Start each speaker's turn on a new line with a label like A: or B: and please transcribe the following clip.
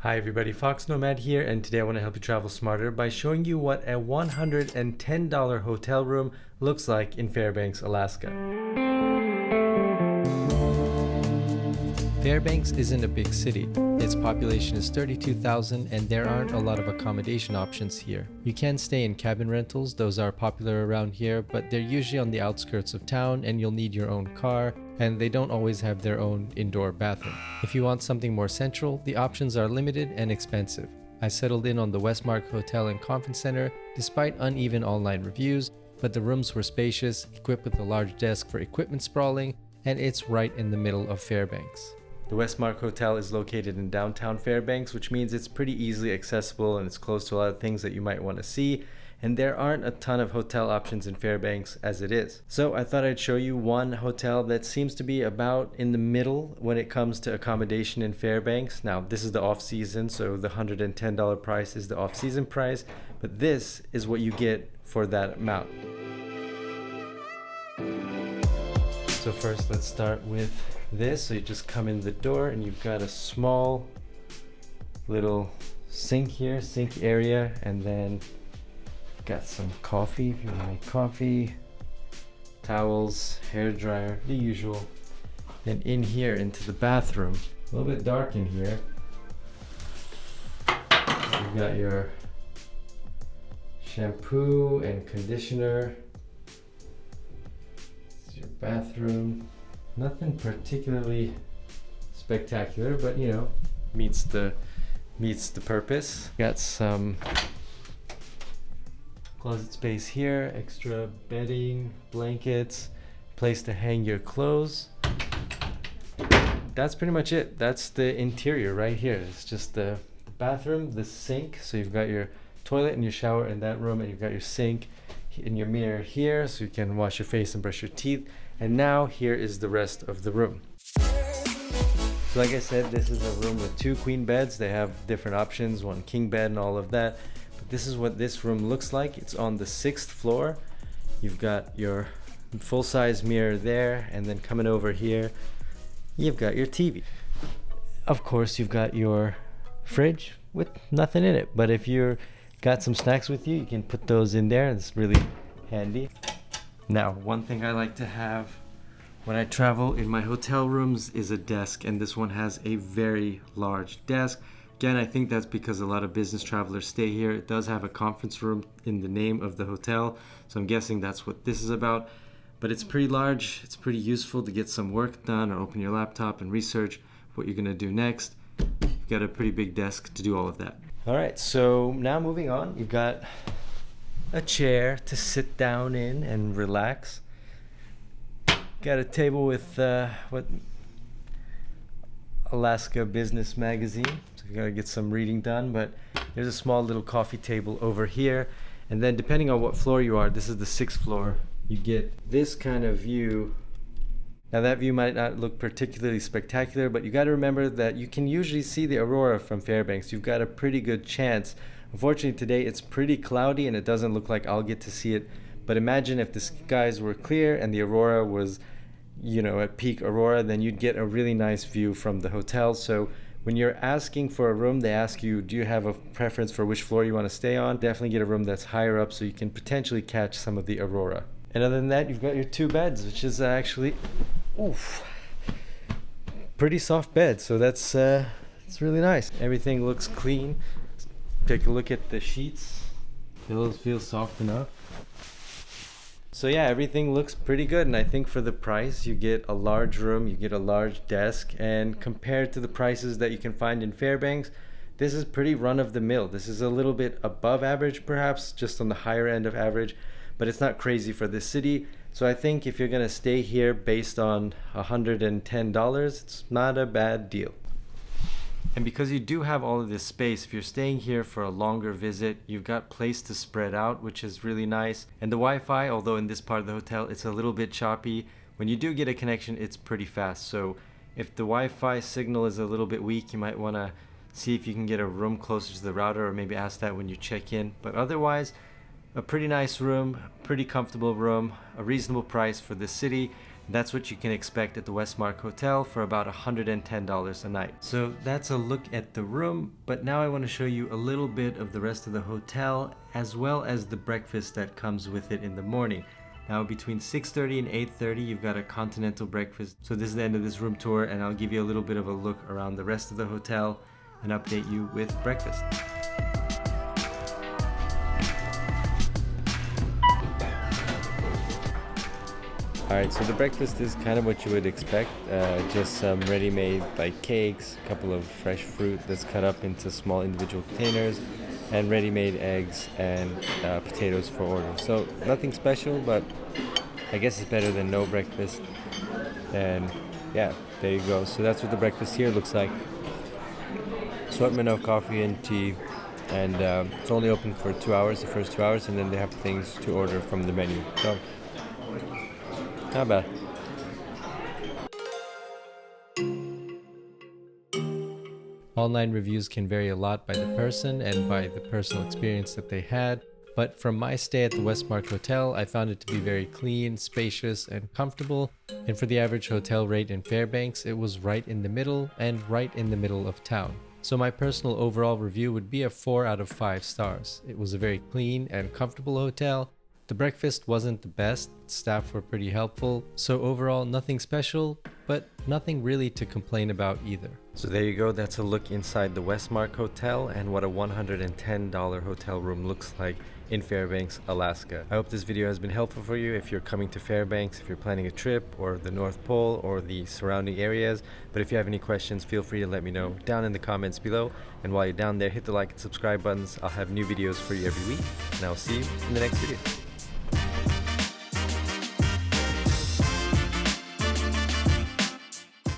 A: Hi everybody, foXnoMad here, and today I want to help you travel smarter by showing you what a $110 hotel room looks like in Fairbanks, Alaska. Fairbanks isn't a big city. Its population is 32,000 and there aren't a lot of accommodation options here. You can stay in cabin rentals, those are popular around here, but they're usually on the outskirts of town and you'll need your own car, and they don't always have their own indoor bathroom. If you want something more central, the options are limited and expensive. I settled in on the Westmark Hotel and Conference Center despite uneven online reviews, but the rooms were spacious, equipped with a large desk for equipment sprawling, and it's right in the middle of Fairbanks. The Westmark Hotel is located in downtown Fairbanks, which means it's pretty easily accessible and it's close to a lot of things that you might want to see. And there aren't a ton of hotel options in Fairbanks as it is. So I thought I'd show you one hotel that seems to be about in the middle when it comes to accommodation in Fairbanks. Now, this is the off-season, so the $110 price is the off-season price, but this is what you get for that amount. So first, let's start with this. So you just come in the door and you've got a small little sink here, sink area, and then got some coffee if you want to make coffee, towels, hair dryer, the usual. Then in here into the bathroom, a little bit dark in here. You've got your shampoo and conditioner. This is your bathroom. Nothing particularly spectacular, but you know, meets the purpose. Got some closet space here, extra bedding, blankets, place to hang your clothes. That's pretty much it. That's the interior right here. It's just the bathroom, the sink. So you've got your toilet and your shower in that room, and you've got your sink and your mirror here so you can wash your face and brush your teeth. And now here is the rest of the room. So like I said, this is a room with 2 queen beds. They have different options, 1 king bed and all of that. But this is what this room looks like. It's on the 6th floor. You've got your full-size mirror there, and then coming over here, you've got your TV. Of course, you've got your fridge with nothing in it. But if you're got some snacks with you, you can put those in there. It's really handy. Now, one thing I like to have when I travel in my hotel rooms is a desk, and this one has a very large desk. Again, I think that's because a lot of business travelers stay here. It does have a conference room in the name of the hotel, so I'm guessing that's what this is about. But it's pretty large, it's pretty useful to get some work done or open your laptop and research what you're gonna do next. You've got a pretty big desk to do all of that. All right, so now moving on, you've got a chair to sit down in and relax. Got a table with what Alaska Business Magazine, so you gotta get some reading done, but there's a small little coffee table over here. And then depending on what floor you are, this is the 6th floor, you get this kind of view. Now that view might not look particularly spectacular, but you got to remember that you can usually see the aurora from Fairbanks. You've got a pretty good chance. Unfortunately today it's pretty cloudy and it doesn't look like I'll get to see it, but imagine if the skies were clear and the aurora was, you know, at peak aurora, then you'd get a really nice view from the hotel. So when you're asking for a room, they ask you, do you have a preference for which floor you want to stay on? Definitely get a room that's higher up so you can potentially catch some of the aurora. And other than that, you've got your 2 beds, which is actually pretty soft bed. So that's it's really nice. Everything looks clean. Take a look at the sheets. Pillows feel soft enough. So yeah, everything looks pretty good, and I think for the price, you get a large room, you get a large desk, and compared to the prices that you can find in Fairbanks, this is pretty run-of-the-mill. This is a little bit above average, perhaps, just on the higher end of average, but it's not crazy for this city. So I think if you're gonna stay here based on $110, it's not a bad deal. And because you do have all of this space, if you're staying here for a longer visit, you've got place to spread out, which is really nice. And the Wi-Fi, although in this part of the hotel it's a little bit choppy, when you do get a connection, it's pretty fast. So if the Wi-Fi signal is a little bit weak, you might want to see if you can get a room closer to the router, or maybe ask that when you check in. But otherwise, a pretty nice room, pretty comfortable room, a reasonable price for the city. That's what you can expect at the Westmark Hotel for about $110 a night. So that's a look at the room, but now I want to show you a little bit of the rest of the hotel as well as the breakfast that comes with it in the morning. Now between 6:30 and 8:30 you've got a continental breakfast. So this is the end of this room tour, and I'll give you a little bit of a look around the rest of the hotel and update you with breakfast. Alright, so the breakfast is kind of what you would expect, just some ready-made like cakes, a couple of fresh fruit that's cut up into small individual containers, and ready-made eggs and potatoes for order. So nothing special, but I guess it's better than no breakfast. And yeah, there you go. So that's what the breakfast here looks like. Assortment of coffee and tea, and it's only open for 2 hours, the first 2 hours, and then they have things to order from the menu. So not bad. Online reviews can vary a lot by the person and by the personal experience that they had, but from my stay at the Westmark Hotel, I found it to be very clean, spacious, and comfortable, and for the average hotel rate in Fairbanks, it was right in the middle and right in the middle of town. So my personal overall review would be a 4 out of 5 stars. It was a very clean and comfortable hotel. The breakfast wasn't the best, staff were pretty helpful, so overall nothing special, but nothing really to complain about either. So there you go, that's a look inside the Westmark Hotel and what a $110 hotel room looks like in Fairbanks, Alaska. I hope this video has been helpful for you if you're coming to Fairbanks, if you're planning a trip, or the North Pole, or the surrounding areas. But if you have any questions, feel free to let me know down in the comments below. And while you're down there, hit the like and subscribe buttons. I'll have new videos for you every week, and I'll see you in the next video.